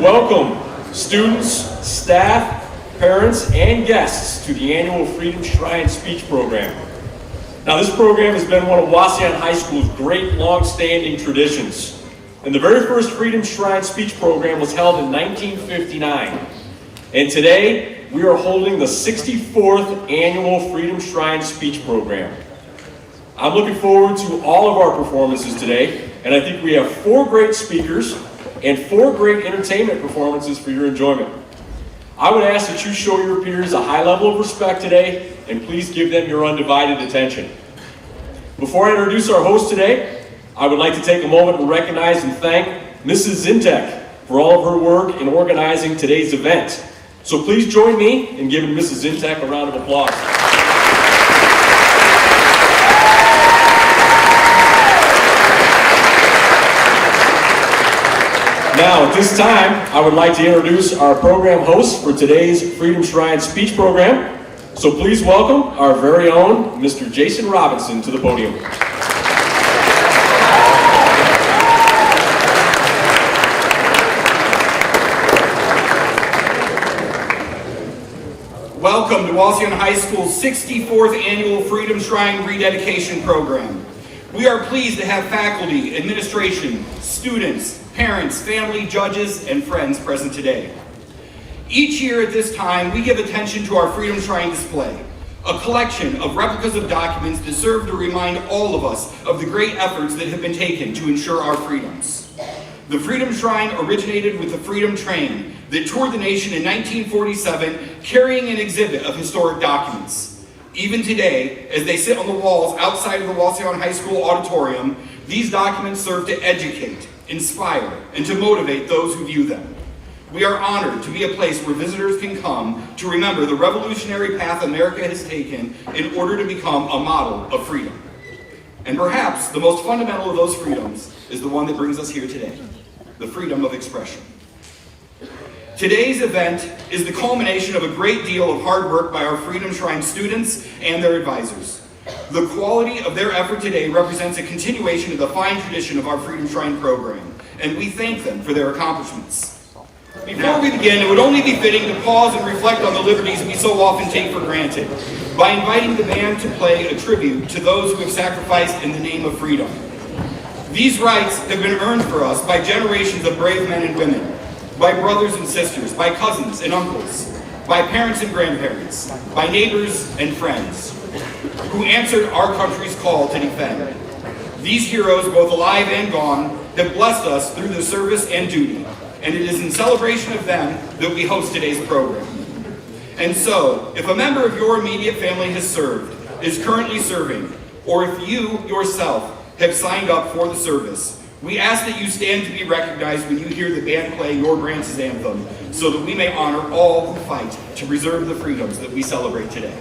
welcome students, staff, parents, and guests to the annual Freedom Shrine Speech Program. Now, this program has been one of Wauseon High School's great long-standing traditions. And the very first Freedom Shrine Speech Program was held in 1959. And today, we are holding the 64th annual Freedom Shrine Speech Program. I'm looking forward to all of our performances today, and I think we have 4 great speakers and 4 great entertainment performances for your enjoyment. I would ask that you show your peers a high level of respect today, and please give them your undivided attention. Before I introduce our host today, I would like to take a moment to recognize and thank Mrs. Zintek for all of her work in organizing today's event. So please join me in giving Mrs. Zintek a round of applause. Now, at this time, I would like to introduce our program host for today's Freedom Shrine Speech Program. So please welcome our very own Mr. Jason Robinson to the podium. Welcome to Wauseon High School's 64th Annual Freedom Shrine Rededication Program. We are pleased to have faculty, administration, students, parents, family, judges, and friends present today. Each year at this time, we give attention to our Freedom Shrine display, a collection of replicas of documents that serve to remind all of us of the great efforts that have been taken to ensure our freedoms. The Freedom Shrine originated with the Freedom Train that toured the nation in 1947, carrying an exhibit of historic documents. Even today, as they sit on the walls outside of the Wauseon High School auditorium, these documents serve to educate, inspire, and to motivate those who view them. We are honored to be a place where visitors can come to remember the revolutionary path America has taken in order to become a model of freedom. And perhaps the most fundamental of those freedoms is the one that brings us here today, the freedom of expression. Today's event is the culmination of a great deal of hard work by our Freedom Shrine students and their advisors. The quality of their effort today represents a continuation of the fine tradition of our Freedom Shrine program, and we thank them for their accomplishments. Before we begin, it would only be fitting to pause and reflect on the liberties we so often take for granted by inviting the band to play a tribute to those who have sacrificed in the name of freedom. These rights have been earned for us by generations of brave men and women, by brothers and sisters, by cousins and uncles, by parents and grandparents, by neighbors and friends, who answered our country's call to defend. These heroes, both alive and gone, have blessed us through the service and duty, and it is in celebration of them that we host today's program. And so, if a member of your immediate family has served, is currently serving, or if you yourself have signed up for the service, we ask that you stand to be recognized when you hear the band play your branch's anthem, so that we may honor all who fight to preserve the freedoms that we celebrate today.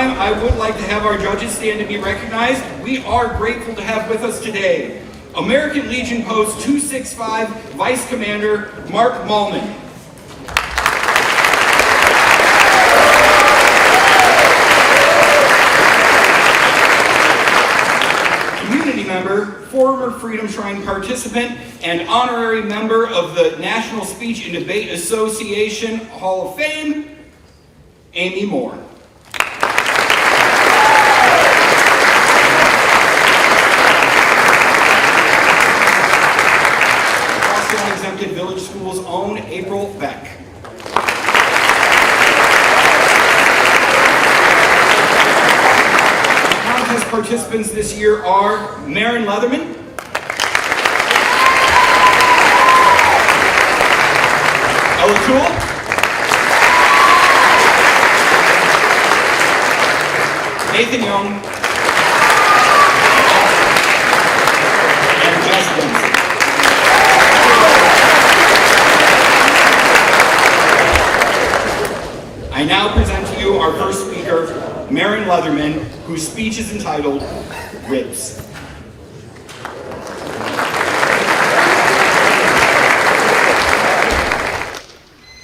time, I would like to have our judges stand to be recognized. We are grateful to have with us today American Legion Post 265 Vice Commander Mark Malman. Community member, former Freedom Shrine participant, and honorary member of the National Speech and Debate Association Hall of Fame, Amy Moore. Exempted Village School's own April Beck. The contest participants this year are Marin Leatherman, Ella Toole, Nathan Young, and Jess Benson. I now present to you our first speaker, Marin Leatherman, whose speech is entitled Ribs.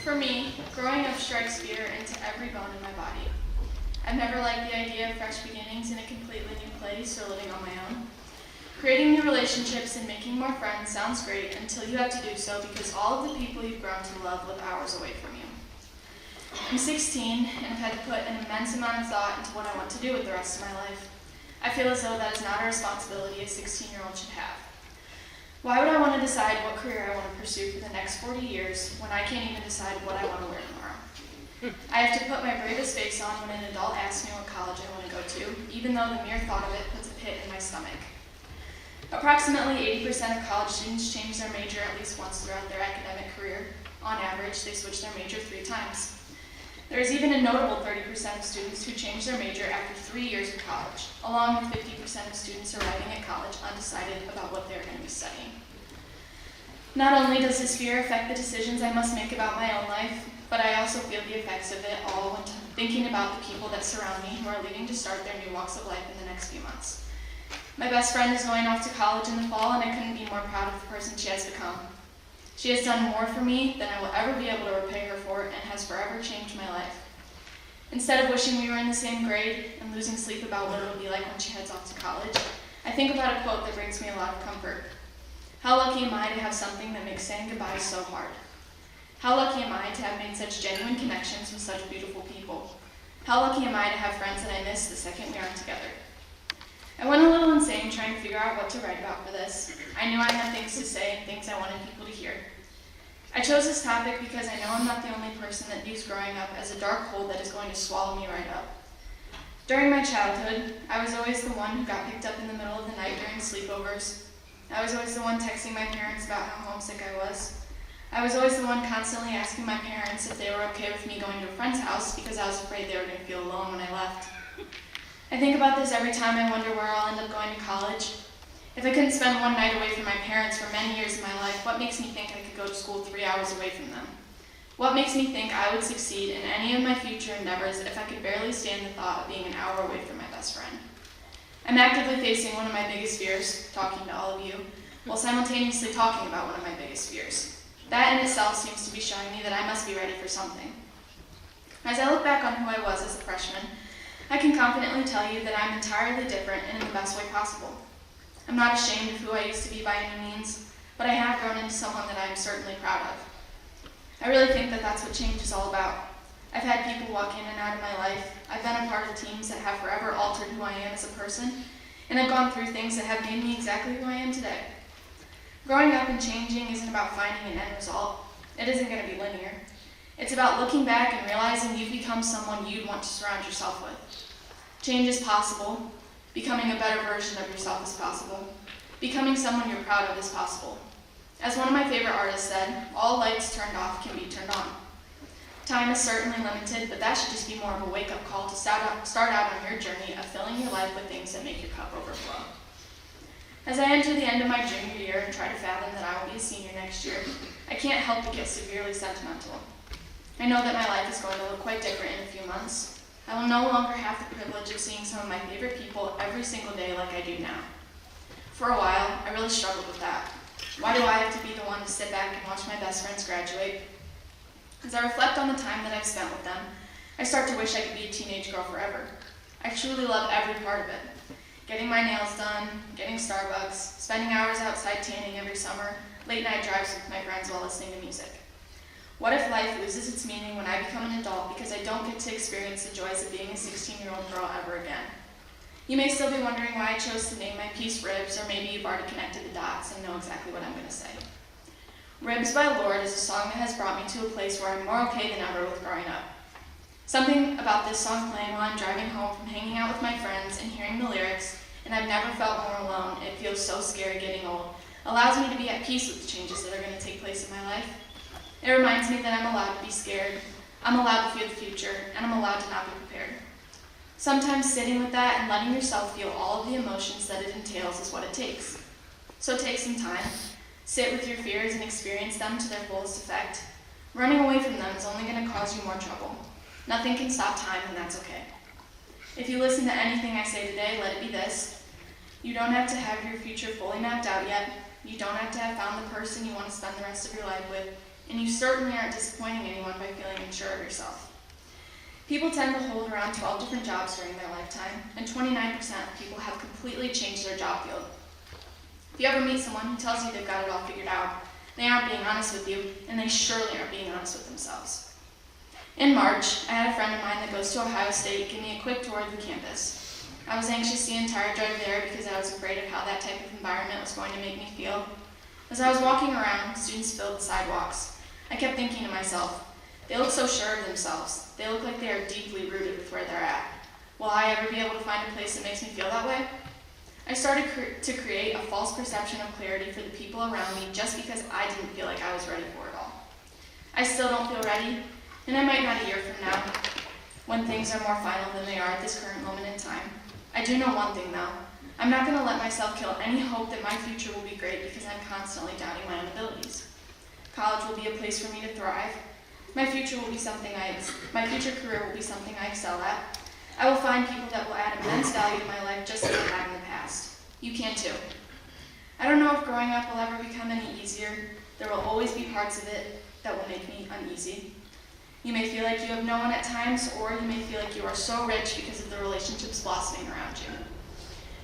For me, growing up strikes fear into every bone in my body. I've never liked the idea of fresh beginnings in a completely new place or living on my own. Creating new relationships and making more friends sounds great until you have to do so because all of the people you've grown to love live hours away from you. I'm 16 and have had to put an immense amount of thought into what I want to do with the rest of my life. I feel as though that is not a responsibility a 16-year-old should have. Why would I want to decide what career I want to pursue for the next 40 years when I can't even decide what I want to wear tomorrow? I have to put my bravest face on when an adult asks me what college I want to go to, even though the mere thought of it puts a pit in my stomach. Approximately 80% of college students change their major at least once throughout their academic career. On average, they switch their major 3 times. There is even a notable 30% of students who change their major after 3 years of college, along with 50% of students arriving at college undecided about what they are going to be studying. Not only does this fear affect the decisions I must make about my own life, but I also feel the effects of it all when thinking about the people that surround me who are leaving to start their new walks of life in the next few months. My best friend is going off to college in the fall, and I couldn't be more proud of the person she has become. She has done more for me than I will ever be able to repay her for and has forever changed my life. Instead of wishing we were in the same grade and losing sleep about what it will be like when she heads off to college, I think about a quote that brings me a lot of comfort. How lucky am I to have something that makes saying goodbye so hard? How lucky am I to have made such genuine connections with such beautiful people? How lucky am I to have friends that I miss the second we aren't together? I went a little insane trying to figure out what to write about for this. I knew I had things to say and things I wanted people to hear. I chose this topic because I know I'm not the only person that views growing up as a dark hole that is going to swallow me right up. During my childhood, I was always the one who got picked up in the middle of the night during sleepovers. I was always the one texting my parents about how homesick I was. I was always the one constantly asking my parents if they were okay with me going to a friend's house because I was afraid they were going to feel alone when I left. I think about this every time I wonder where I'll end up going to college. If I couldn't spend one night away from my parents for many years of my life, what makes me think I could go to school 3 hours away from them? What makes me think I would succeed in any of my future endeavors if I could barely stand the thought of being an hour away from my best friend? I'm actively facing one of my biggest fears, talking to all of you, while simultaneously talking about one of my biggest fears. That in itself seems to be showing me that I must be ready for something. As I look back on who I was as a freshman, I can confidently tell you that I'm entirely different and in the best way possible. I'm not ashamed of who I used to be by any means, but I have grown into someone that I am certainly proud of. I really think that that's what change is all about. I've had people walk in and out of my life. I've been a part of teams that have forever altered who I am as a person, and I've gone through things that have made me exactly who I am today. Growing up and changing isn't about finding an end result. It isn't going to be linear. It's about looking back and realizing you've become someone you'd want to surround yourself with. Change is possible. Becoming a better version of yourself is possible. Becoming someone you're proud of is possible. As one of my favorite artists said, all lights turned off can be turned on. Time is certainly limited, but that should just be more of a wake-up call to start out on your journey of filling your life with things that make your cup overflow. As I enter the end of my junior year and try to fathom that I will be a senior next year, I can't help but get severely sentimental. I know that my life is going to look quite different in a few months. I will no longer have the privilege of seeing some of my favorite people every single day like I do now. For a while, I really struggled with that. Why do I have to be the one to sit back and watch my best friends graduate? As I reflect on the time that I've spent with them, I start to wish I could be a teenage girl forever. I truly love every part of it. Getting my nails done, getting Starbucks, spending hours outside tanning every summer, late night drives with my friends while listening to music. What if life loses its meaning when I become an adult because I don't get to experience the joys of being a 16-year-old girl ever again? You may still be wondering why I chose to name my piece Ribs, or maybe you've already connected the dots and know exactly what I'm going to say. Ribs by Lord is a song that has brought me to a place where I'm more okay than ever with growing up. Something about this song playing while I'm driving home from hanging out with my friends and hearing the lyrics, and I've never felt more alone, it feels so scary getting old, allows me to be at peace with the changes that are going to take place in my life. It reminds me that I'm allowed to be scared, I'm allowed to feel the future, and I'm allowed to not be prepared. Sometimes sitting with that and letting yourself feel all of the emotions that it entails is what it takes. So take some time, sit with your fears and experience them to their fullest effect. Running away from them is only going to cause you more trouble. Nothing can stop time, and that's okay. If you listen to anything I say today, let it be this. You don't have to have your future fully mapped out yet. You don't have to have found the person you want to spend the rest of your life with, and you certainly aren't disappointing anyone by feeling unsure of yourself. People tend to hold around 12 different jobs during their lifetime, and 29% of people have completely changed their job field. If you ever meet someone who tells you they've got it all figured out, they aren't being honest with you, and they surely aren't being honest with themselves. In March, I had a friend of mine that goes to Ohio State give me a quick tour of the campus. I was anxious the entire drive there because I was afraid of how that type of environment was going to make me feel. As I was walking around, students filled the sidewalks. I kept thinking to myself, they look so sure of themselves. They look like they are deeply rooted with where they're at. Will I ever be able to find a place that makes me feel that way? I started to create a false perception of clarity for the people around me just because I didn't feel like I was ready for it all. I still don't feel ready, and I might not a year from now, when things are more final than they are at this current moment in time. I do know one thing though. I'm not going to let myself kill any hope that my future will be great because I'm constantly doubting my own abilities. College will be a place for me to thrive. My future career will be something I excel at. I will find people that will add immense value to my life just as I have in the past. You can too. I don't know if growing up will ever become any easier. There will always be parts of it that will make me uneasy. You may feel like you have no one at times, or you may feel like you are so rich because of the relationships blossoming around you.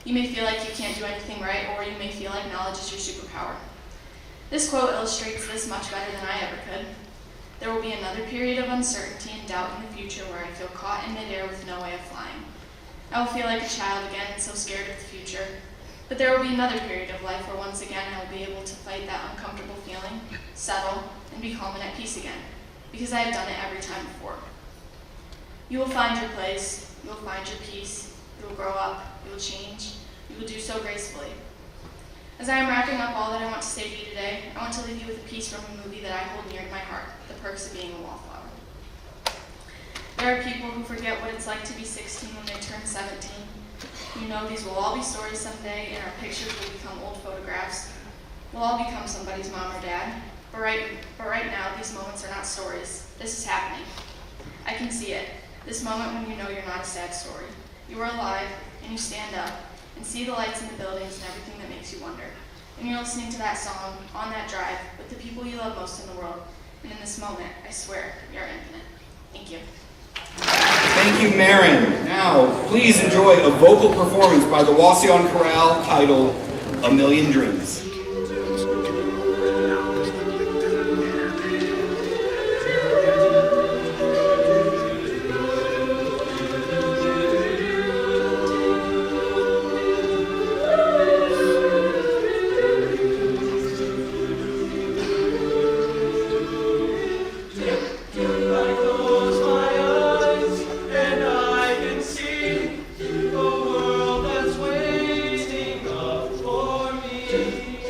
You may feel like you can't do anything right, or you may feel like knowledge is your superpower. This quote illustrates this much better than I ever could. There will be another period of uncertainty and doubt in the future where I feel caught in midair with no way of flying. I will feel like a child again and so scared of the future. But there will be another period of life where once again I will be able to fight that uncomfortable feeling, settle, and be calm and at peace again, because I have done it every time before. You will find your place, you will find your peace, you will grow up, you will change, you will do so gracefully. As I am wrapping up all that I want to say to you today, I want to leave you with a piece from a movie that I hold near to my heart, The Perks of Being a Wallflower. There are people who forget what it's like to be 16 when they turn 17. You know these will all be stories someday, and our pictures will become old photographs. We'll all become somebody's mom or dad. But right now, these moments are not stories. This is happening. I can see it. This moment when you know you're not a sad story. You are alive, and you stand up, and see the lights in the buildings and everything that makes you wonder. And you're listening to that song, on that drive, with the people you love most in the world. And in this moment, I swear, you're infinite. Thank you. Thank you, Marin. Now, please enjoy a vocal performance by the Wasion Chorale titled A Million Dreams. A world that's waiting up for me.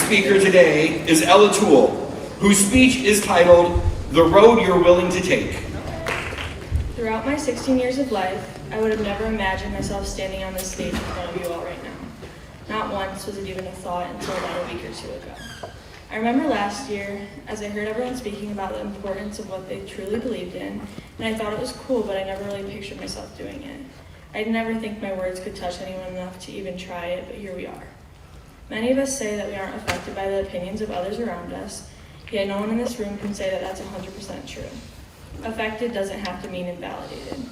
speaker today is Ella Toole, whose speech is titled, "The Road You're Willing to Take." Throughout my 16 years of life, I would have never imagined myself standing on this stage in front of you all right now. Not once was it even a thought until about a week or two ago. I remember last year, as I heard everyone speaking about the importance of what they truly believed in, and I thought it was cool, but I never really pictured myself doing it. I'd never think my words could touch anyone enough to even try it, but here we are. Many of us say that we aren't affected by the opinions of others around us, yet no one in this room can say that that's 100% true. Affected doesn't have to mean invalidated.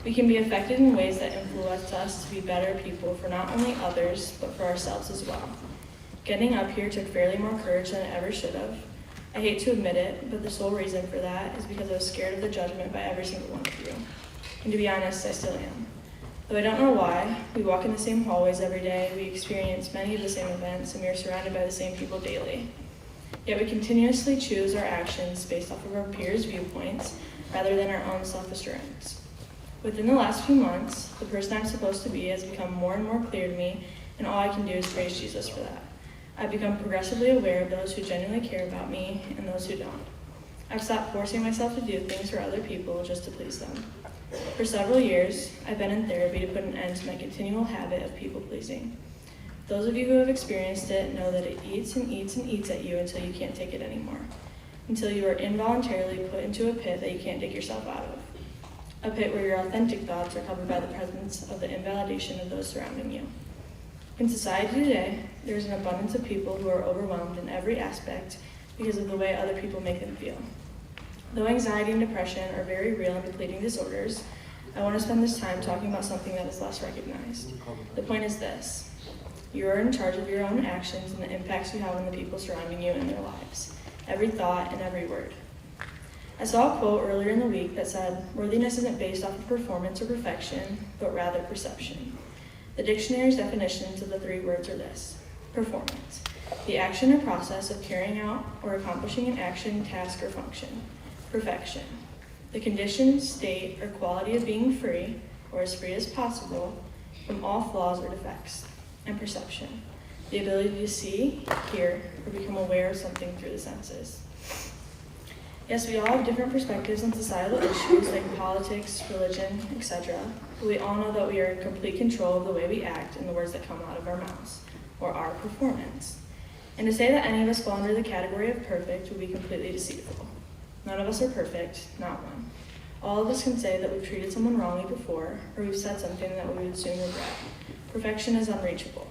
We can be affected in ways that influence us to be better people for not only others, but for ourselves as well. Getting up here took fairly more courage than it ever should have. I hate to admit it, but the sole reason for that is because I was scared of the judgment by every single one of you. And to be honest, I still am. Though I don't know why, we walk in the same hallways every day, we experience many of the same events, and we are surrounded by the same people daily. Yet we continuously choose our actions based off of our peers' viewpoints rather than our own self-assurance. Within the last few months, the person I'm supposed to be has become more and more clear to me, and all I can do is praise Jesus for that. I've become progressively aware of those who genuinely care about me and those who don't. I've stopped forcing myself to do things for other people just to please them. For several years, I've been in therapy to put an end to my continual habit of people-pleasing. Those of you who have experienced it know that it eats and eats and eats at you until you can't take it anymore, until you are involuntarily put into a pit that you can't dig yourself out of, a pit where your authentic thoughts are covered by the presence of the invalidation of those surrounding you. In society today, there is an abundance of people who are overwhelmed in every aspect because of the way other people make them feel. Though anxiety and depression are very real and depleting disorders, I want to spend this time talking about something that is less recognized. The point is this: you are in charge of your own actions and the impacts you have on the people surrounding you in their lives, every thought and every word. I saw a quote earlier in the week that said, "Worthiness isn't based off of performance or perfection, but rather perception." The dictionary's definitions of the three words are this: performance, the action or process of carrying out or accomplishing an action, task, or function. Perfection, the condition, state, or quality of being free, or as free as possible, from all flaws or defects. And perception, the ability to see, hear, or become aware of something through the senses. Yes, we all have different perspectives on societal issues like politics, religion, etc., but we all know that we are in complete control of the way we act and the words that come out of our mouths, or our performance. And to say that any of us fall under the category of perfect would be completely deceitful. None of us are perfect, not one. All of us can say that we've treated someone wrongly before, or we've said something that we would soon regret. Perfection is unreachable.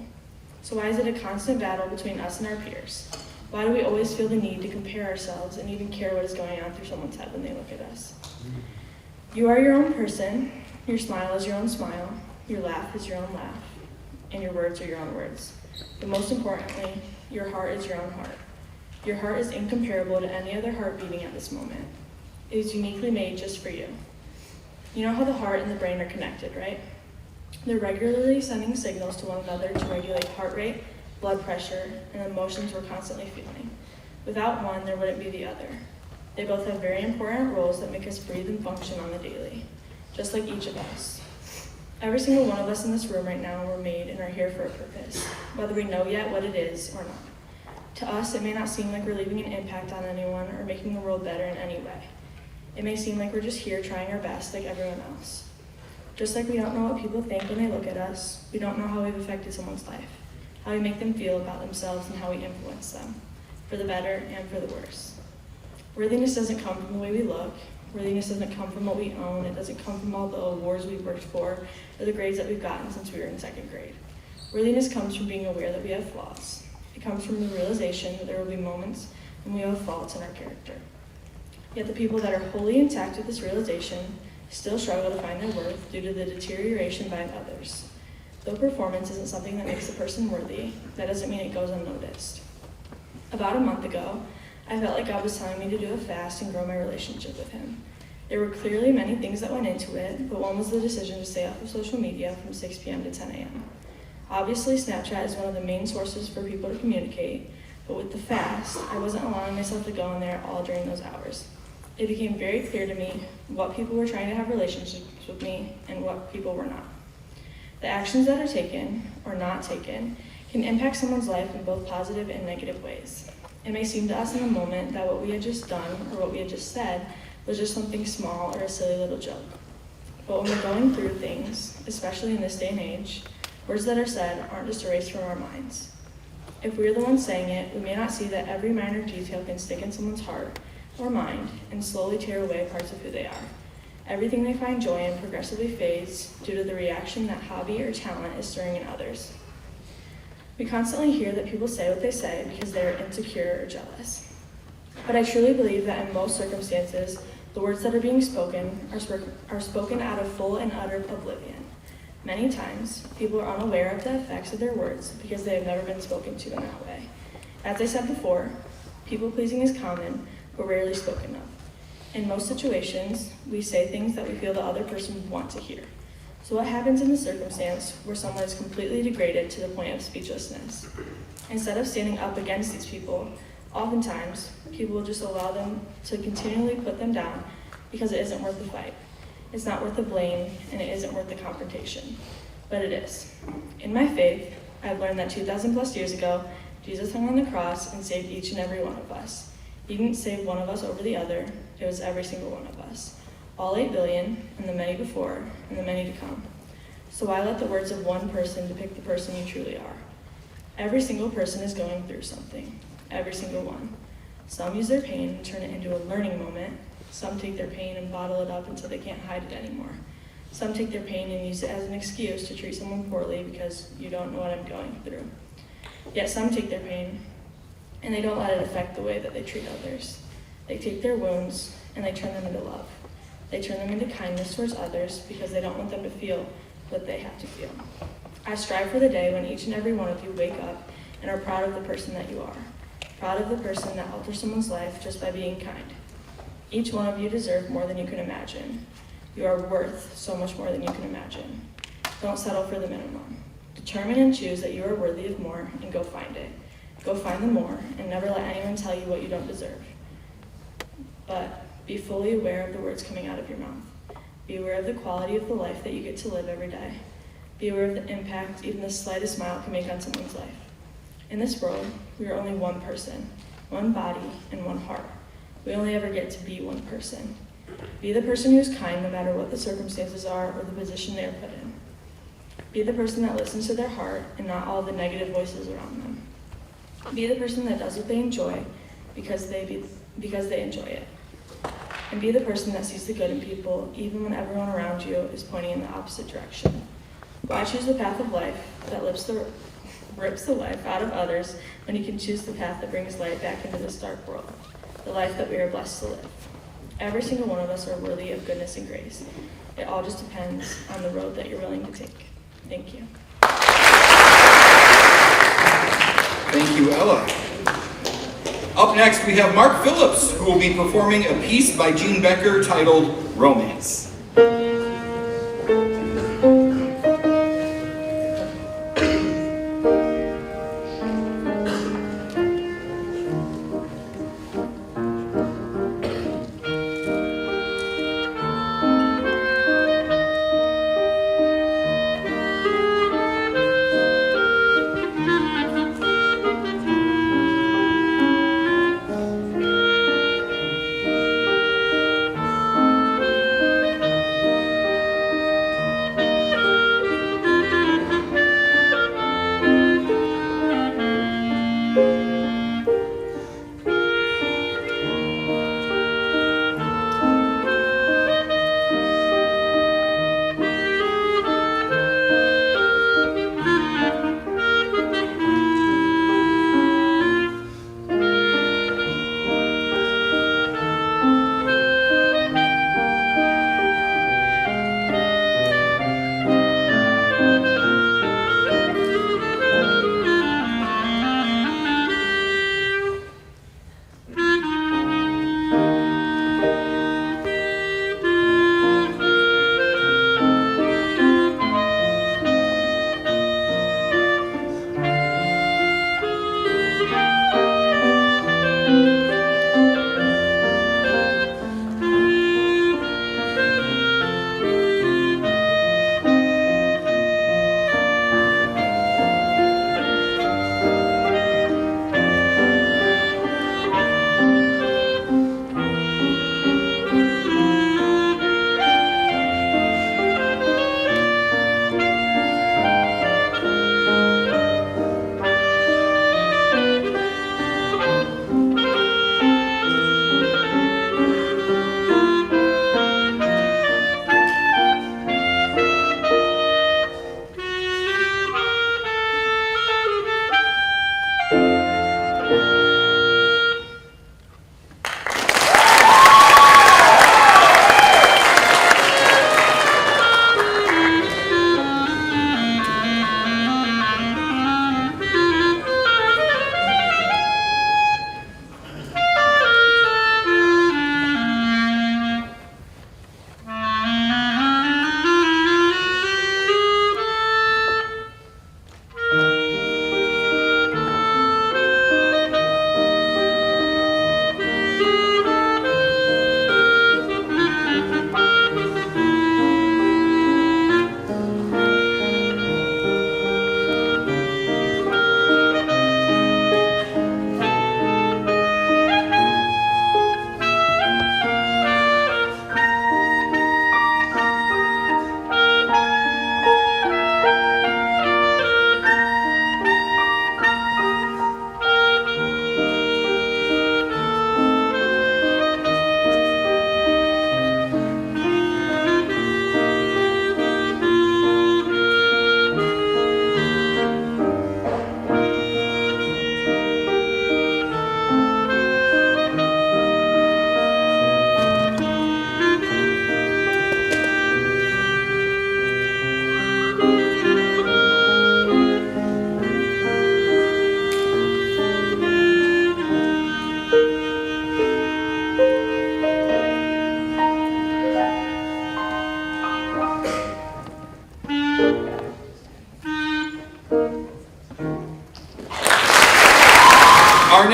So why is it a constant battle between us and our peers? Why do we always feel the need to compare ourselves and even care what is going on through someone's head when they look at us? You are your own person. Your smile is your own smile. Your laugh is your own laugh. And your words are your own words. But most importantly, your heart is your own heart. Your heart is incomparable to any other heart beating at this moment. It is uniquely made just for you. You know how the heart and the brain are connected, right? They're regularly sending signals to one another to regulate heart rate, blood pressure, and emotions we're constantly feeling. Without one, there wouldn't be the other. They both have very important roles that make us breathe and function on the daily, just like each of us. Every single one of us in this room right now were made and are here for a purpose, whether we know yet what it is or not. To us, it may not seem like we're leaving an impact on anyone or making the world better in any way. It may seem like we're just here trying our best like everyone else. Just like we don't know what people think when they look at us, we don't know how we've affected someone's life, how we make them feel about themselves, and how we influence them, for the better and for the worse. Worthiness doesn't come from the way we look. Worthiness doesn't come from what we own. It doesn't come from all the awards we've worked for or the grades that we've gotten since we were in second grade. Worthiness comes from being aware that we have flaws. It comes from the realization that there will be moments when we have faults in our character. Yet the people that are wholly intact with this realization still struggle to find their worth due to the deterioration by others. Though performance isn't something that makes a person worthy, that doesn't mean it goes unnoticed. About a month ago, I felt like God was telling me to do a fast and grow my relationship with Him. There were clearly many things that went into it, but one was the decision to stay off of social media from 6 p.m. to 10 a.m. Obviously, Snapchat is one of the main sources for people to communicate, but with the fast, I wasn't allowing myself to go in there all during those hours. It became very clear to me what people were trying to have relationships with me and what people were not. The actions that are taken or not taken can impact someone's life in both positive and negative ways. It may seem to us in the moment that what we had just done or what we had just said was just something small or a silly little joke. But when we're going through things, especially in this day and age, words that are said aren't just erased from our minds. If we're the ones saying it, we may not see that every minor detail can stick in someone's heart or mind and slowly tear away parts of who they are. Everything they find joy in progressively fades due to the reaction that hobby or talent is stirring in others. We constantly hear that people say what they say because they're insecure or jealous. But I truly believe that in most circumstances, the words that are being spoken are spoken out of full and utter oblivion. Many times, people are unaware of the effects of their words because they have never been spoken to in that way. As I said before, people-pleasing is common, but rarely spoken of. In most situations, we say things that we feel the other person would want to hear. So what happens in the circumstance where someone is completely degraded to the point of speechlessness? Instead of standing up against these people, oftentimes, people will just allow them to continually put them down because it isn't worth the fight. It's not worth the blame, and it isn't worth the confrontation. But it is. In my faith, I've learned that 2,000 plus years ago, Jesus hung on the cross and saved each and every one of us. He didn't save one of us over the other, it was every single one of us. All 8 billion, and the many before, and the many to come. So why let the words of one person depict the person you truly are? Every single person is going through something. Every single one. Some use their pain and turn it into a learning moment. Some take their pain and bottle it up until they can't hide it anymore. Some take their pain and use it as an excuse to treat someone poorly because you don't know what I'm going through. Yet some take their pain and they don't let it affect the way that they treat others. They take their wounds and they turn them into love. They turn them into kindness towards others because they don't want them to feel what they have to feel. I strive for the day when each and every one of you wake up and are proud of the person that you are. Proud of the person that altered someone's life just by being kind. Each one of you deserve more than you can imagine. You are worth so much more than you can imagine. Don't settle for the minimum. Determine and choose that you are worthy of more and go find it. Go find the more and never let anyone tell you what you don't deserve. But be fully aware of the words coming out of your mouth. Be aware of the quality of the life that you get to live every day. Be aware of the impact even the slightest smile can make on someone's life. In this world, we are only one person, one body, and one heart. We only ever get to be one person. Be the person who is kind no matter what the circumstances are or the position they are put in. Be the person that listens to their heart and not all the negative voices around them. Be the person that does what they enjoy because they enjoy it. And be the person that sees the good in people even when everyone around you is pointing in the opposite direction. Why choose the path of life that rips the life out of others when you can choose the path that brings light back into this dark world, the life that we are blessed to live? Every single one of us are worthy of goodness and grace. It all just depends on the road that you're willing to take. Thank you. Thank you, Ella. Up next, we have Mark Phillips, who will be performing a piece by Gene Becker titled Romance.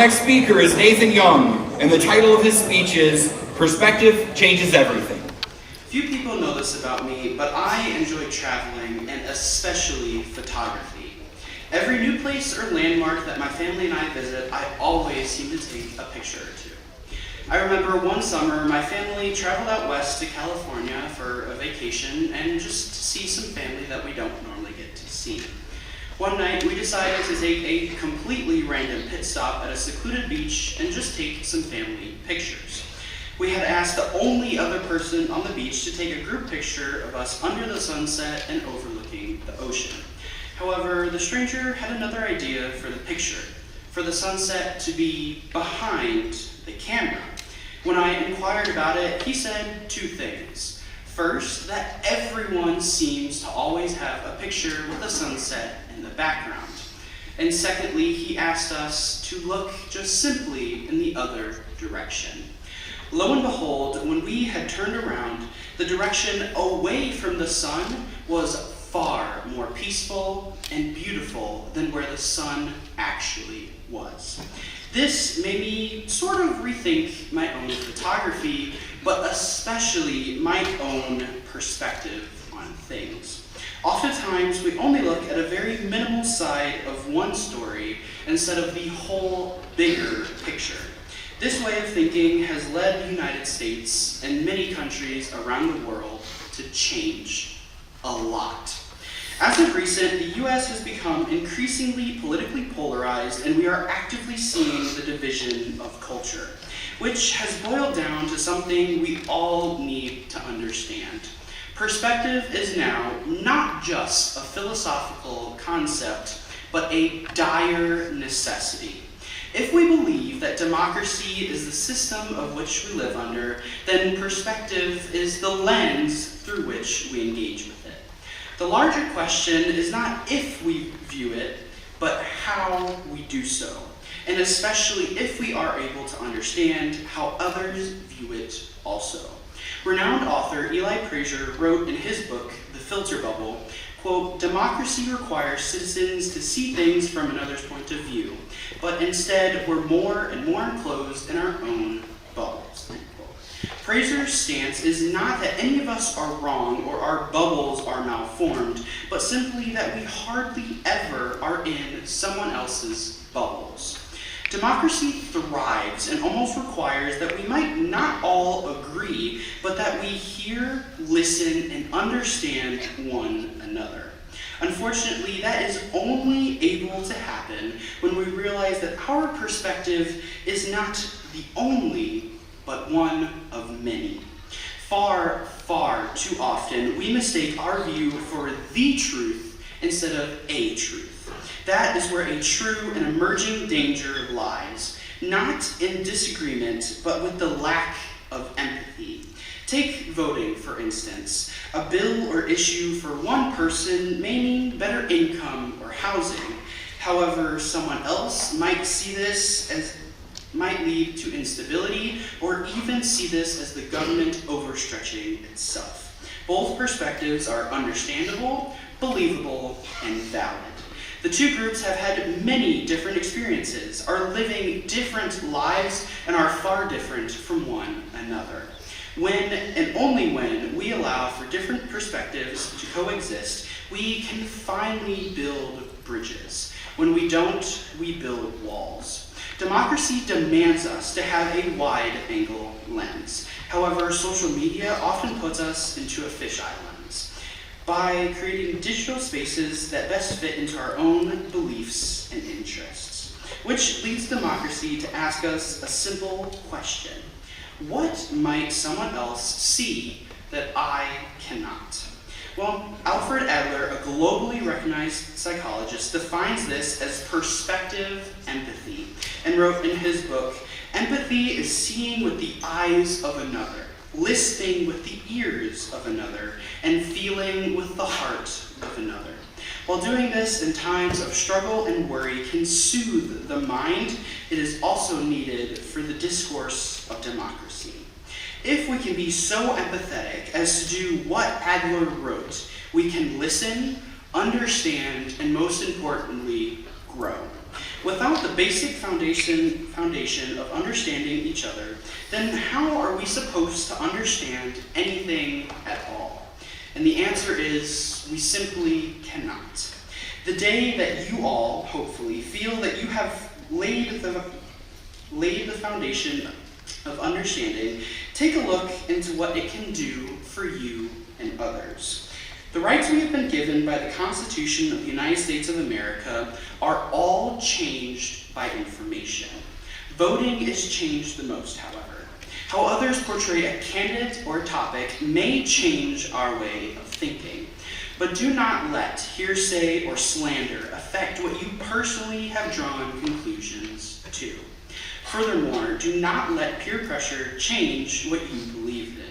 next speaker is Nathan Young, and the title of his speech is Perspective Changes Everything. Few people know this about me, but I enjoy traveling and especially photography. Every new place or landmark that my family and I visit, I always seem to take a picture or two. I remember one summer, my family traveled out west to California for a vacation and just to see some family that we don't normally get to see. One night, we decided to take a completely random pit stop at a secluded beach and just take some family pictures. We had asked the only other person on the beach to take a group picture of us under the sunset and overlooking the ocean. However, the stranger had another idea for the picture, for the sunset to be behind the camera. When I inquired about it, he said two things. First, that everyone seems to always have a picture with a sunset in the background. And secondly, he asked us to look just simply in the other direction. Lo and behold, when we had turned around, the direction away from the sun was far more peaceful and beautiful than where the sun actually was. This made me sort of rethink my own photography, but especially my own perspective on things. Oftentimes, we only look at a very minimal side of one story instead of the whole bigger picture. This way of thinking has led the United States and many countries around the world to change a lot. As of recent, the US has become increasingly politically polarized, and we are actively seeing the division of culture, which has boiled down to something we all need to understand. Perspective is now not just a philosophical concept, but a dire necessity. If we believe that democracy is the system of which we live under, then perspective is the lens through which we engage with it. The larger question is not if we view it, but how we do so, and especially if we are able to understand how others view it also. Renowned author Eli Frazier wrote in his book, The Filter Bubble, quote, "Democracy requires citizens to see things from another's point of view, but instead we're more and more enclosed in our own bubbles." End quote. Frazier's stance is not that any of us are wrong or our bubbles are malformed, but simply that we hardly ever are in someone else's bubbles. Democracy thrives and almost requires that we might not all agree, but that we hear, listen, and understand one another. Unfortunately, that is only able to happen when we realize that our perspective is not the only, but one of many. Far, far too often, we mistake our view for the truth instead of a truth. That is where a true and emerging danger lies, not in disagreement, but with the lack of empathy. Take voting, for instance. A bill or issue for one person may mean better income or housing. However, someone else might see this as might lead to instability, or even see this as the government overstretching itself. Both perspectives are understandable, believable, and valid. The two groups have had many different experiences, are living different lives, and are far different from one another. When and only when we allow for different perspectives to coexist, we can finally build bridges. When we don't, we build walls. Democracy demands us to have a wide-angle lens. However, social media often puts us into a fisheye lens by creating digital spaces that best fit into our own beliefs and interests, which leads democracy to ask us a simple question. What might someone else see that I cannot? Well, Alfred Adler, a globally recognized psychologist, defines this as perspective empathy, and wrote in his book, "Empathy is seeing with the eyes of another, listening with the ears of another, and feeling with the heart of another." While doing this in times of struggle and worry can soothe the mind, it is also needed for the discourse of democracy. If we can be so empathetic as to do what Adler wrote, we can listen, understand, and most importantly, grow. Without the basic foundation of understanding each other, then how are we supposed to understand anything at all? And the answer is, we simply cannot. The day that you all, hopefully, feel that you have laid the foundation of understanding, take a look into what it can do for you and others. The rights we have been given by the Constitution of the United States of America are all changed by information. Voting is changed the most, however. How others portray a candidate or topic may change our way of thinking. But do not let hearsay or slander affect what you personally have drawn conclusions to. Furthermore, do not let peer pressure change what you believe in.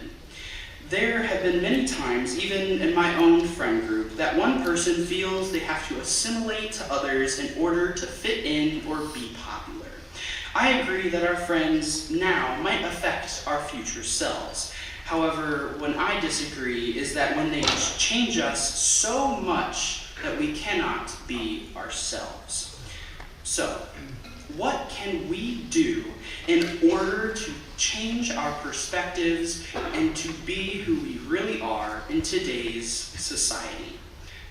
There have been many times, even in my own friend group, that one person feels they have to assimilate to others in order to fit in or be popular. I agree that our friends now might affect our future selves. However, when I disagree is that when they change us so much that we cannot be ourselves. So, what can we do in order to change our perspectives and to be who we really are in today's society?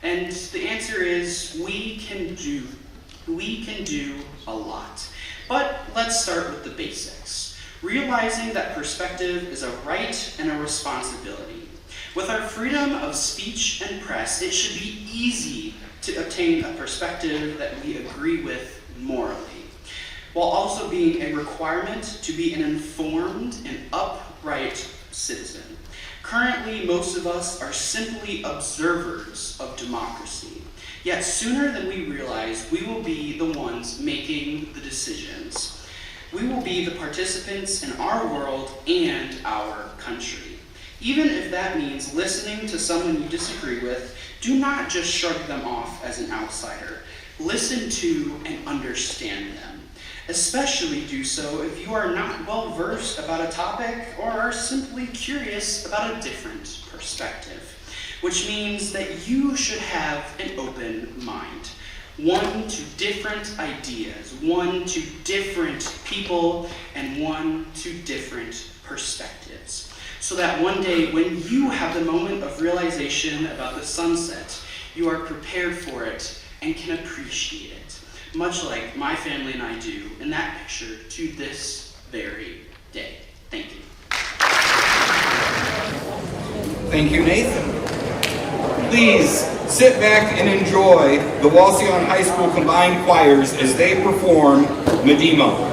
And the answer is we can do a lot. But let's start with the basics. Realizing that perspective is a right and a responsibility. With our freedom of speech and press, it should be easy to obtain a perspective that we agree with morally, while also being a requirement to be an informed and upright citizen. Currently, most of us are simply observers of democracy. Yet sooner than we realize, we will be the ones making the decisions. We will be the participants in our world and our country. Even if that means listening to someone you disagree with, do not just shrug them off as an outsider. Listen to and understand them. Especially do so if you are not well versed about a topic or are simply curious about a different perspective, which means that you should have an open mind. One to different ideas, one to different people, and one to different perspectives. So that one day when you have the moment of realization about the sunset, you are prepared for it and can appreciate it. Much like my family and I do in that picture to this very day. Thank you. Thank you, Nathan. Please sit back and enjoy the Wauseon High School Combined Choirs as they perform Medema.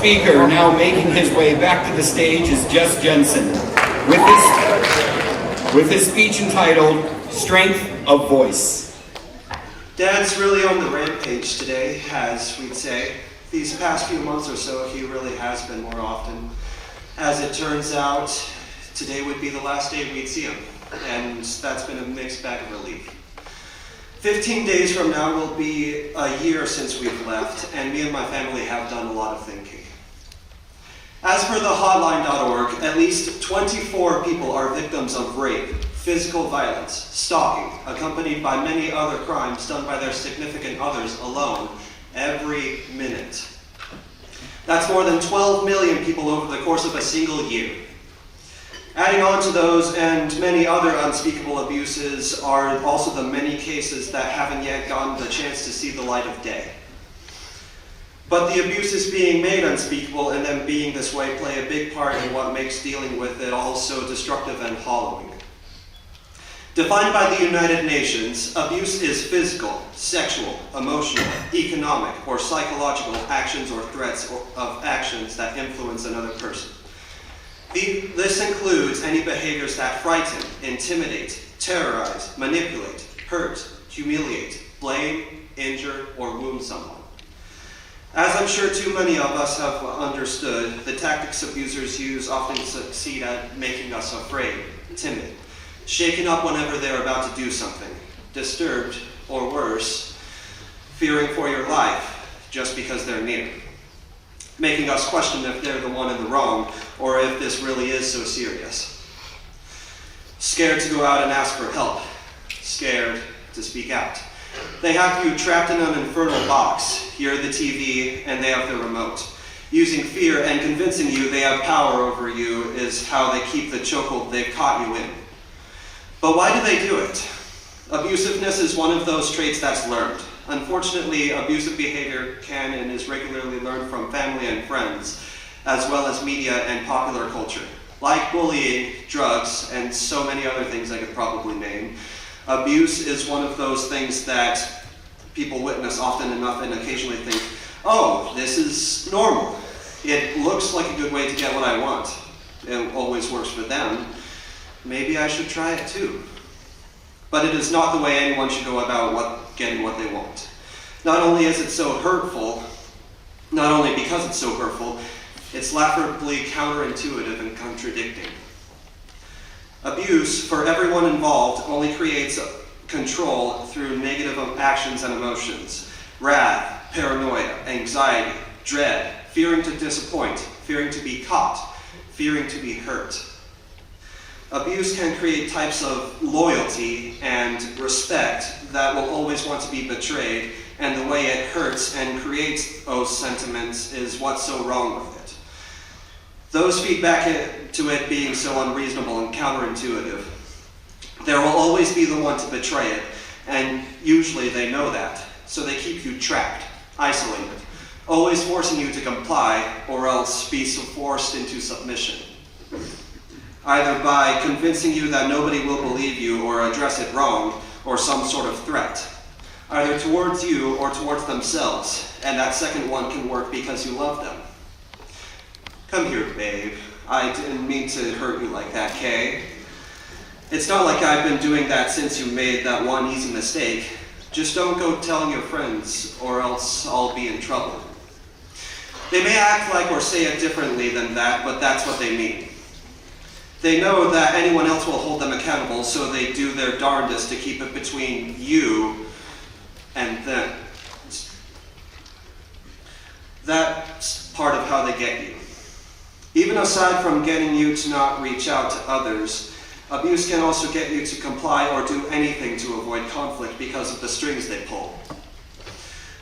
speaker now making his way back to the stage is Jess Jensen with his speech entitled Strength of Voice. Dad's really on the rampage today, as we'd say. These past few months or so, he really has been more often. As it turns out, today would be the last day we'd see him, and that's been a mixed bag of relief. 15 days from now will be a year since we've left, and me and my family have done a lot of thinking. As per the hotline.org, at least 24 people are victims of rape, physical violence, stalking, accompanied by many other crimes done by their significant others alone every minute. That's more than 12 million people over the course of a single year. Adding on to those and many other unspeakable abuses are also the many cases that haven't yet gotten the chance to see the light of day. But the abuses being made unspeakable and them being this way play a big part in what makes dealing with it all so destructive and hollowing. Defined by the United Nations, abuse is physical, sexual, emotional, economic, or psychological actions or threats of actions that influence another person. This includes any behaviors that frighten, intimidate, terrorize, manipulate, hurt, humiliate, blame, injure, or wound someone. As I'm sure too many of us have understood, the tactics abusers use often succeed at making us afraid, timid, shaken up whenever they're about to do something, disturbed, or worse, fearing for your life just because they're near, making us question if they're the one in the wrong or if this really is so serious. Scared to go out and ask for help, scared to speak out. They have you trapped in an infernal box. You're the TV and they have the remote. Using fear and convincing you they have power over you is how they keep the chokehold they've caught you in. But why do they do it? Abusiveness is one of those traits that's learned. Unfortunately, abusive behavior can and is regularly learned from family and friends, as well as media and popular culture. Like bullying, drugs, and so many other things I could probably name, abuse is one of those things that people witness often enough and occasionally think, oh, this is normal. It looks like a good way to get what I want. It always works for them. Maybe I should try it too. But it is not the way anyone should go about getting what they want. Not only is it so hurtful, not only because it's so hurtful, it's laughably counterintuitive and contradicting. Abuse, for everyone involved, only creates control through negative actions and emotions. Wrath, paranoia, anxiety, dread, fearing to disappoint, fearing to be caught, fearing to be hurt. Abuse can create types of loyalty and respect that will always want to be betrayed, and the way it hurts and creates those sentiments is what's so wrong with it. Those feed back to it being so unreasonable and counterintuitive. There will always be the one to betray it, and usually they know that, so they keep you trapped, isolated, always forcing you to comply or else be forced into submission. Either by convincing you that nobody will believe you or address it wrong, or some sort of threat, either towards you or towards themselves, and that second one can work because you love them. Come here, babe. I didn't mean to hurt you like that, Kay. It's not like I've been doing that since you made that one easy mistake. Just don't go telling your friends, or else I'll be in trouble. They may act like or say it differently than that, but that's what they mean. They know that anyone else will hold them accountable, so they do their darndest to keep it between you and them. That's part of how they get you. Even aside from getting you to not reach out to others, abuse can also get you to comply or do anything to avoid conflict because of the strings they pull.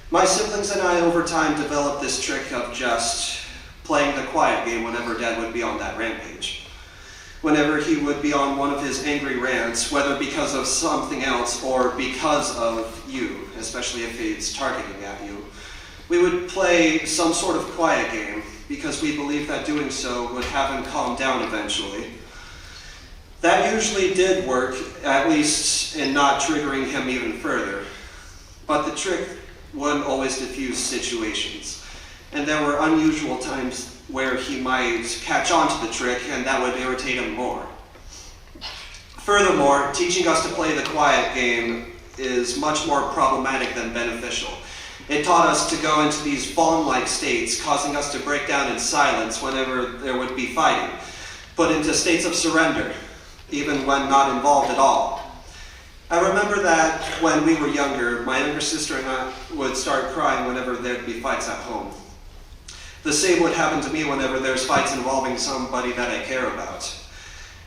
My siblings and I over time developed this trick of just playing the quiet game whenever Dad would be on that rampage. Whenever he would be on one of his angry rants, whether because of something else or because of you, especially if he's targeting at you, we would play some sort of quiet game because we believed that doing so would have him calm down eventually. That usually did work, at least in not triggering him even further. But the trick wouldn't always diffuse situations. and there were unusual times where he might catch on to the trick, and that would irritate him more. Furthermore, teaching us to play the quiet game is much more problematic than beneficial. It taught us to go into these fawn-like states, causing us to break down in silence whenever there would be fighting, put into states of surrender, even when not involved at all. I remember that when we were younger, my younger sister and I would start crying whenever there'd be fights at home. The same would happen to me whenever there's fights involving somebody that I care about.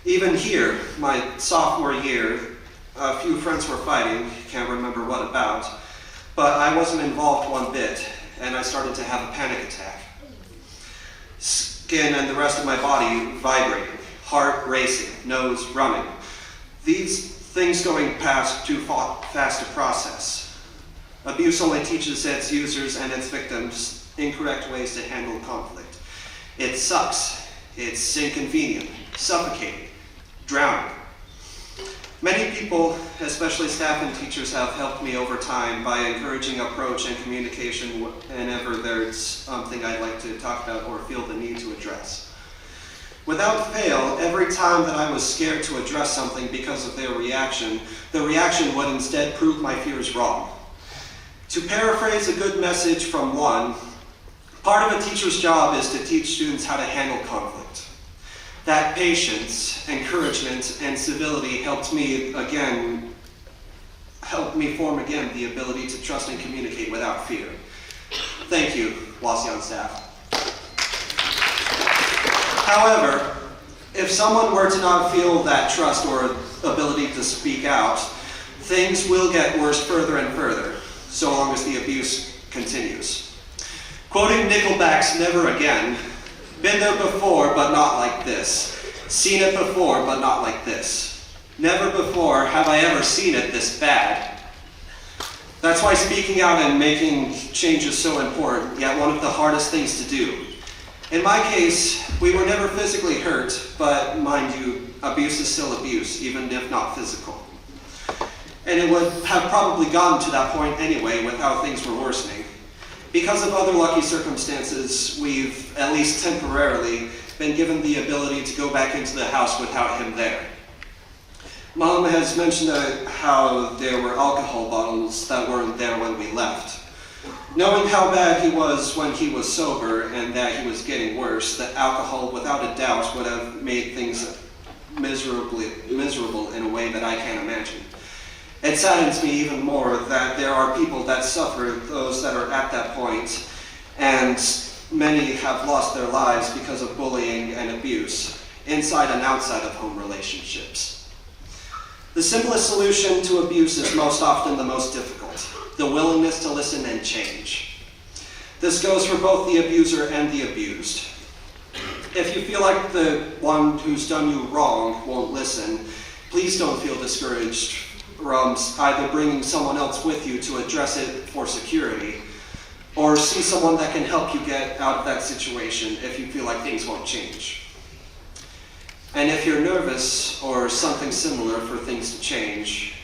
Even here, my sophomore year, a few friends were fighting, can't remember what about, but I wasn't involved one bit, and I started to have a panic attack. Skin and the rest of my body vibrating, heart racing, nose running. These things going past too fast to process. Abuse only teaches its users and its victims incorrect ways to handle conflict. It sucks. It's inconvenient, suffocating, drowning. Many people, especially staff and teachers, have helped me over time by encouraging approach and communication whenever there's something I'd like to talk about or feel the need to address. Without fail, every time that I was scared to address something because of their reaction, the reaction would instead prove my fears wrong. To paraphrase a good message from one, part of a teacher's job is to teach students how to handle conflict. That patience, encouragement, and civility helped me form again the ability to trust and communicate without fear. Thank you, Wasion staff. However, if someone were to not feel that trust or ability to speak out, things will get worse further and further, so long as the abuse continues. Quoting Nickelback's Never Again, been there before, but not like this. Seen it before, but not like this. Never before have I ever seen it this bad. That's why speaking out and making change is so important, yet one of the hardest things to do. In my case, we were never physically hurt, but mind you, abuse is still abuse, even if not physical. And it would have probably gotten to that point anyway with how things were worsening. Because of other lucky circumstances, we've, at least temporarily, been given the ability to go back into the house without him there. Mom has mentioned how there were alcohol bottles that weren't there when we left. Knowing how bad he was when he was sober and that he was getting worse, that alcohol without a doubt would have made things miserable in a way that I can't imagine. It saddens me even more that there are people that suffer, those that are at that point, and many have lost their lives because of bullying and abuse, inside and outside of home relationships. The simplest solution to abuse is most often the most difficult, the willingness to listen and change. This goes for both the abuser and the abused. If you feel like the one who's done you wrong won't listen, please don't feel discouraged from either bringing someone else with you to address it for security, or see someone that can help you get out of that situation if you feel like things won't change. And if you're nervous or something similar for things to change,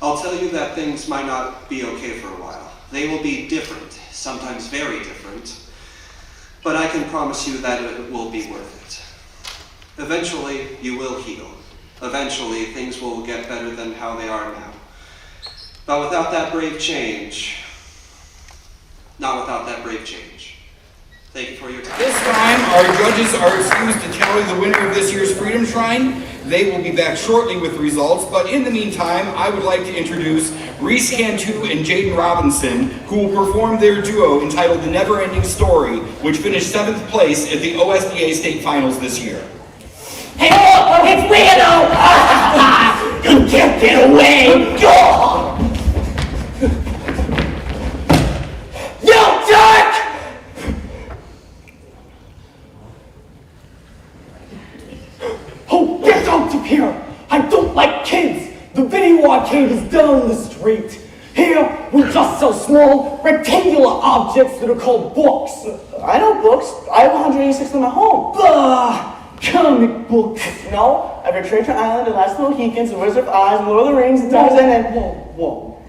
I'll tell you that things might not be okay for a while. They will be different, sometimes very different, but I can promise you that it will be worth it. Eventually, you will heal. Eventually, things will get better than how they are now. But without that brave change, not without that brave change. Thank you for your time. This time, our judges are excused to tally the winner of this year's Freedom Shrine. They will be back shortly with results, but in the meantime, I would like to introduce Reese Cantu and Jaden Robinson, who will perform their duo entitled The Never Ending Story, which finished 7th place at the OSBA State Finals this year. Hey, look! It's weirdo! You can't get away! You jerk! Oh, get out of here! I don't like kids! The video arcade is down the street. Here, we just sell small, rectangular objects that are called books. I know books. I have 186 in my home. Bah! Comic books. No, I have Treasure Island, The Last of the Mohicans, The Wizard of Oz, Lord of the Rings, and Tarzan, and... Whoa.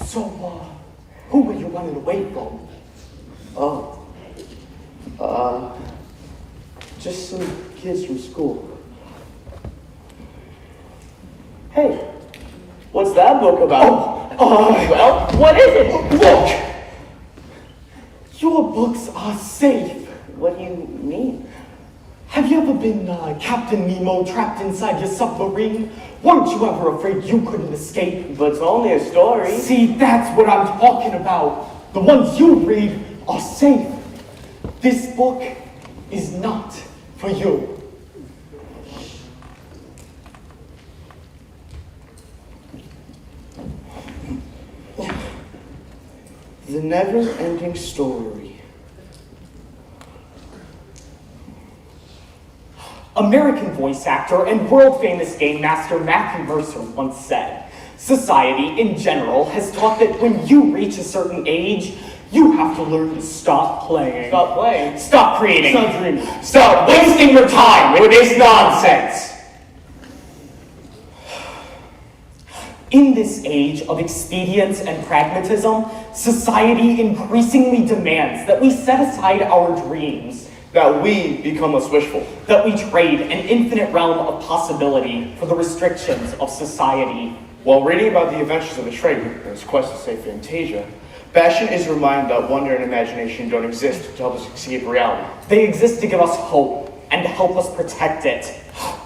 So, Who were you running away from? Just some kids from school. Hey, what's that book about? Well, what is it? Look! Your books are safe. What do you mean? Have you ever been Captain Nemo trapped inside your submarine? Weren't you ever afraid you couldn't escape? But it's only a story. See, that's what I'm talking about. The ones you read are safe. This book is not for you. The never-ending story. American voice actor and world-famous game master Matthew Mercer once said, "Society in general has taught that when you reach a certain age, you have to learn to stop playing. Stop playing? Stop creating. Stop dreaming. Stop wasting your time with this nonsense." In this age of expedience and pragmatism, society increasingly demands that we set aside our dreams, That we become less wishful. that we trade an infinite realm of possibility for the restrictions of society. While reading about the adventures of Atreyu and his quest to save Fantasia, Bastion is reminded that wonder and imagination don't exist to help us succeed in reality. They exist to give us hope and to help us protect it.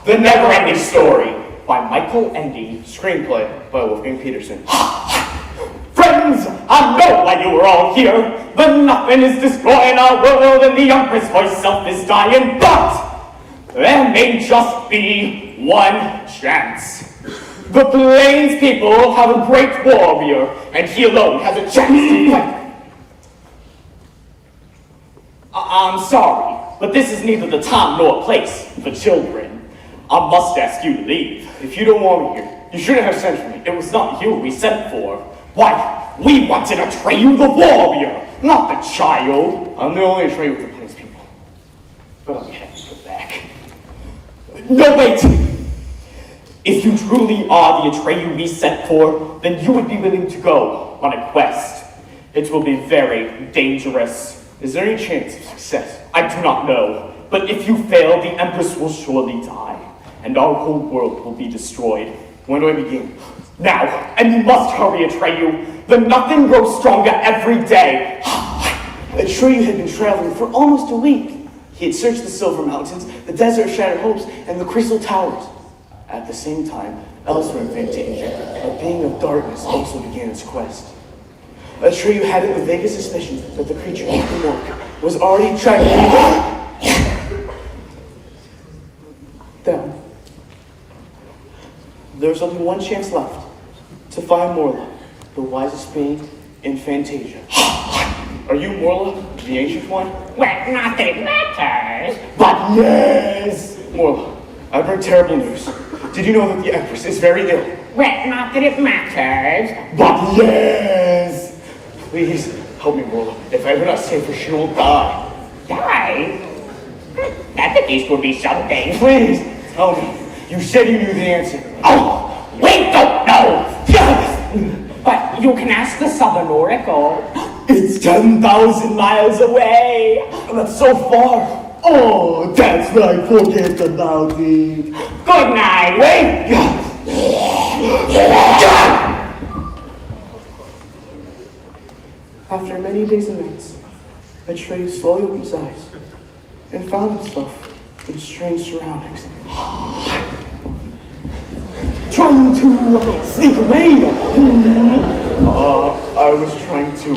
The Never-Ending Story by Michael Ende. Screenplay by Wolfgang Peterson. Friends, I know why you were all here. The nothing is destroying our world and the Empress herself is dying, but there may just be one chance. The Plains people have a great warrior, and he alone has a chance to fight. I'm sorry, but this is neither the time nor place for children. I must ask you to leave. If you don't want me here, you shouldn't have sent for me. It was not you we sent for. Why, we wanted Atreyu the warrior, not the child. I'm the only Atreyu with the Plains people. But I'll be happy to go back. No, wait! If you truly are the Atreyu we sent for, then you would be willing to go on a quest. It will be very dangerous. Is there any chance of success? I do not know, but if you fail, the Empress will surely die, and our whole world will be destroyed. When do I begin? Now, and you must hurry, Atreyu. The nothing grows stronger every day. Atreyu had been traveling for almost a week. He had searched the Silver Mountains, the Desert of Shattered Hopes, and the Crystal Towers. At the same time, elsewhere in Fantasia, a being of darkness also began its quest. Atreyu hadn't the vaguest suspicion that the creature in the work was already trying to Then, there was only one chance left to find Morla, the wisest being in Fantasia. Are you Morla, the ancient one? Well, not that it matters. But yes! Morla, I've heard terrible news. Did you know that the Empress is very ill? Well, not that it matters. But yes! Please, help me, Morla. If I ever not save her, she will die. Die? That at least would be something. Please, tell me. You said you knew the answer. Oh, we don't know. But you can ask the Southern Oracle. It's 10,000 miles away. That's so far. Oh, that's right. Forget about it. Good night. Wait! After many days and nights, Atreyu slowly opened his eyes and found himself in strange surroundings. Trying to sneak away. I was trying to,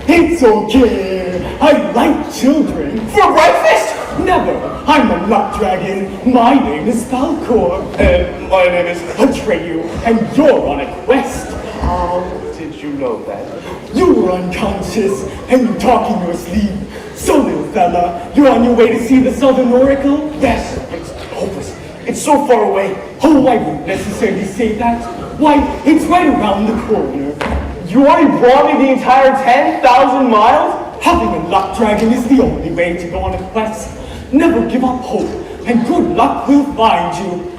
It's okay. I like children. For breakfast? Never. I'm a nut dragon. My name is Falcor. And my name is Atreyu. And you're on a quest. How did you know that? You were unconscious and you talk in your sleep. So, little fella, you're on your way to see the Southern Oracle? Yes. It's hopeless. It's so far away. Oh, I wouldn't necessarily say that. Why, it's right around the corner. You already brought me the entire 10,000 miles? Having a luck dragon is the only way to go on a quest. Never give up hope, and good luck will find you.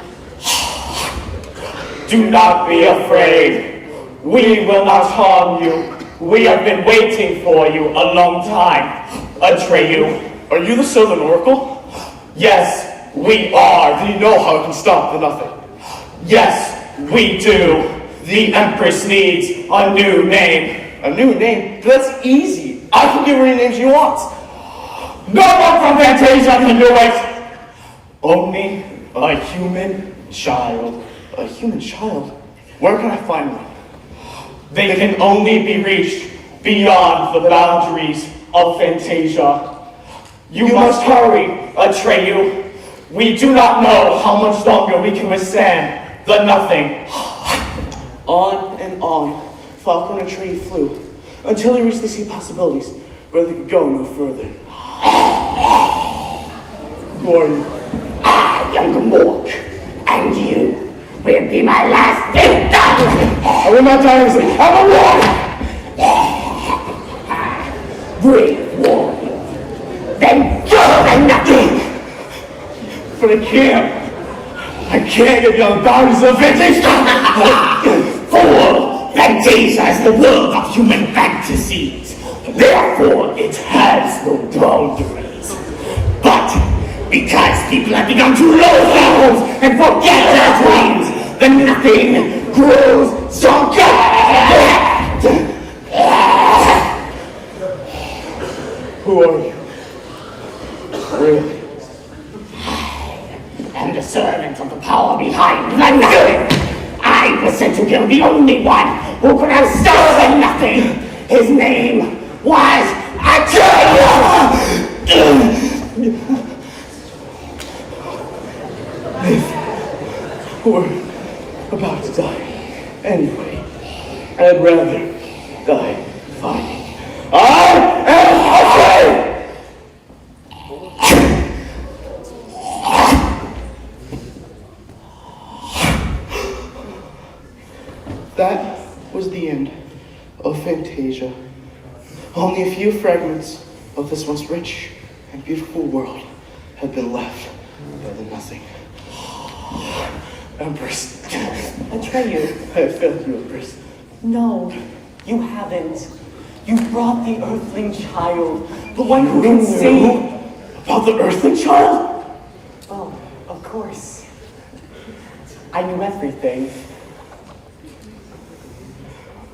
Do not be afraid. We will not harm you. We have been waiting for you a long time. Atreyu. Are you the Southern Oracle? Yes, we are. Do you know how I can stop the nothing? Yes, we do. The Empress needs a new name. A new name? That's easy. I can give her any name she wants. No one from Fantasia can do it! Only a human child. A human child? Where can I find one? They can only be reached beyond the boundaries of Fantasia. You must hurry, Atreyu. We do not know how much longer we can withstand the nothing. On and on, Falcon and Tree flew, until he reached the sea possibilities, where they could go no further. Who are you? I am Mork, and you will be my last victim! I will not die easily. I'm a warrior! Brave warrior. Then go the nothing! But I can't get beyond the boundaries of Fantasia! Fool! Fantasia is the world of human fantasies. Therefore, it has no boundaries. But because people have become too low levels and forget their dreams, the nothing grows stronger. Who are you? Really? I am the servant of the power behind the nothing. I was sent to kill the only one who could have stolen nothing. His name was Atreyu! We're about to die. Anyway, I'd rather die fighting. I am afraid! That was the end of Fantasia. Only a few fragments of this once rich and beautiful world have been left by the nothing. Empress. Atreyu. I have failed you, Empress. No, you haven't. You brought the Earthling child, the one who can save. About the Earthling child? Oh, of course. I knew everything.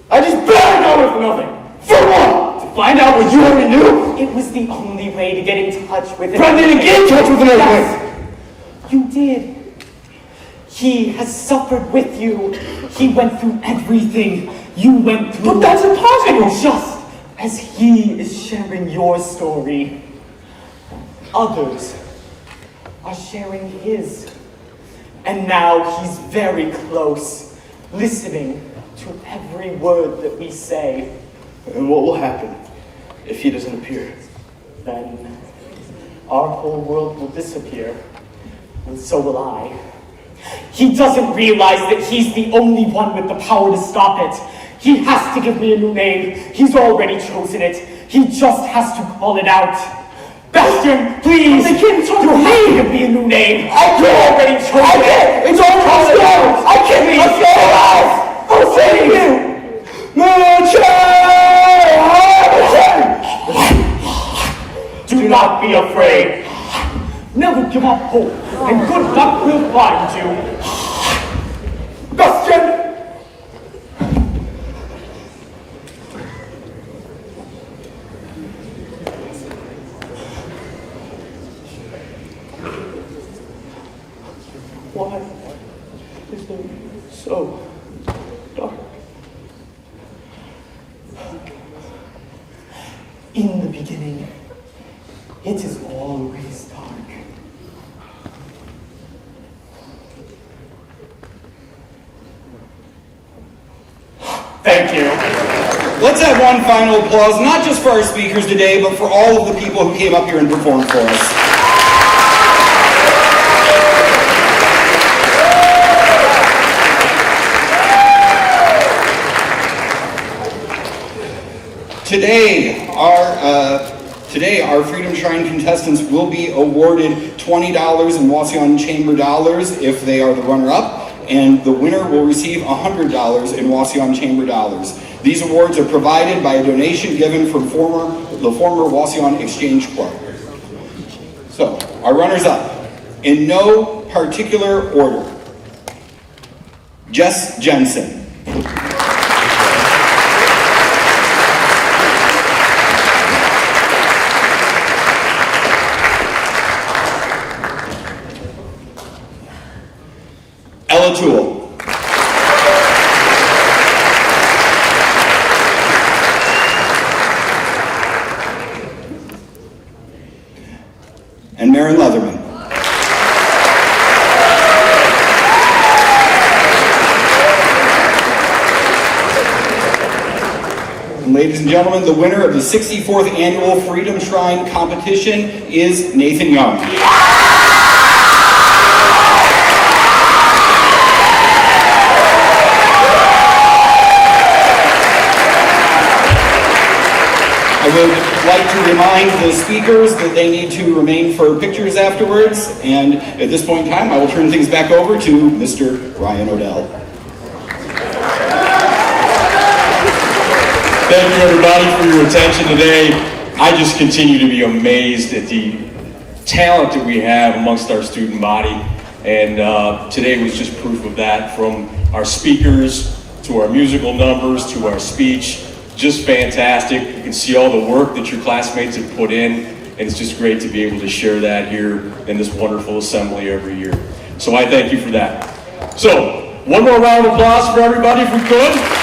I just barely got away from nothing. For what? To find out what you already knew? It was the only way to get in touch with it. But I didn't get in touch with an Earthling! Yes, you did. He has suffered with you. He went through everything you went through. But that's impossible! And just as he is sharing your story, others are sharing his. And now he's very close, listening to every word that we say. And what will happen if he doesn't appear? Then our whole world will disappear, and so will I. He doesn't realize that he's the only one with the power to stop it. He has to give me a new name. He's already chosen it. He just has to call it out. Bastion, please! They can't talk you to have me. to give me a new name. I You can't! already chosen I it. can't! It's all Call it out. I can't! Please. I'm still alive! I'm saving you! Do not be afraid. Never give up hope, and good luck will find you. Bastion! Why is it so dark? In the beginning, it is always dark. Thank you. Let's have one final applause, not just for our speakers today, but for all of the people who came up here and performed for us. Today, our Freedom Shrine contestants will be awarded $20 in Wasion Chamber dollars if they are the runner-up, and the winner will receive $100 in Wasion Chamber dollars. These awards are provided by a donation given from the former Wasion Exchange Club. So, our runners-up, in no particular order. Jess Jensen. Ella Toole. And Maren Leatherman. And ladies and gentlemen, the winner of the 64th Annual Freedom Shrine Competition is Nathan Young. I would like to remind the speakers that they need to remain for pictures afterwards, and at this point in time, I will turn things back over to Mr. Ryan Odell. Thank you, everybody, for your attention today. I just continue to be amazed at the talent that we have amongst our student body, and today was just proof of that, from our speakers to our musical numbers to our speech. Just fantastic. You can see all the work that your classmates have put in, and it's just great to be able to share that here in this wonderful assembly every year. So I thank you for that. So, one more round of applause for everybody if we could.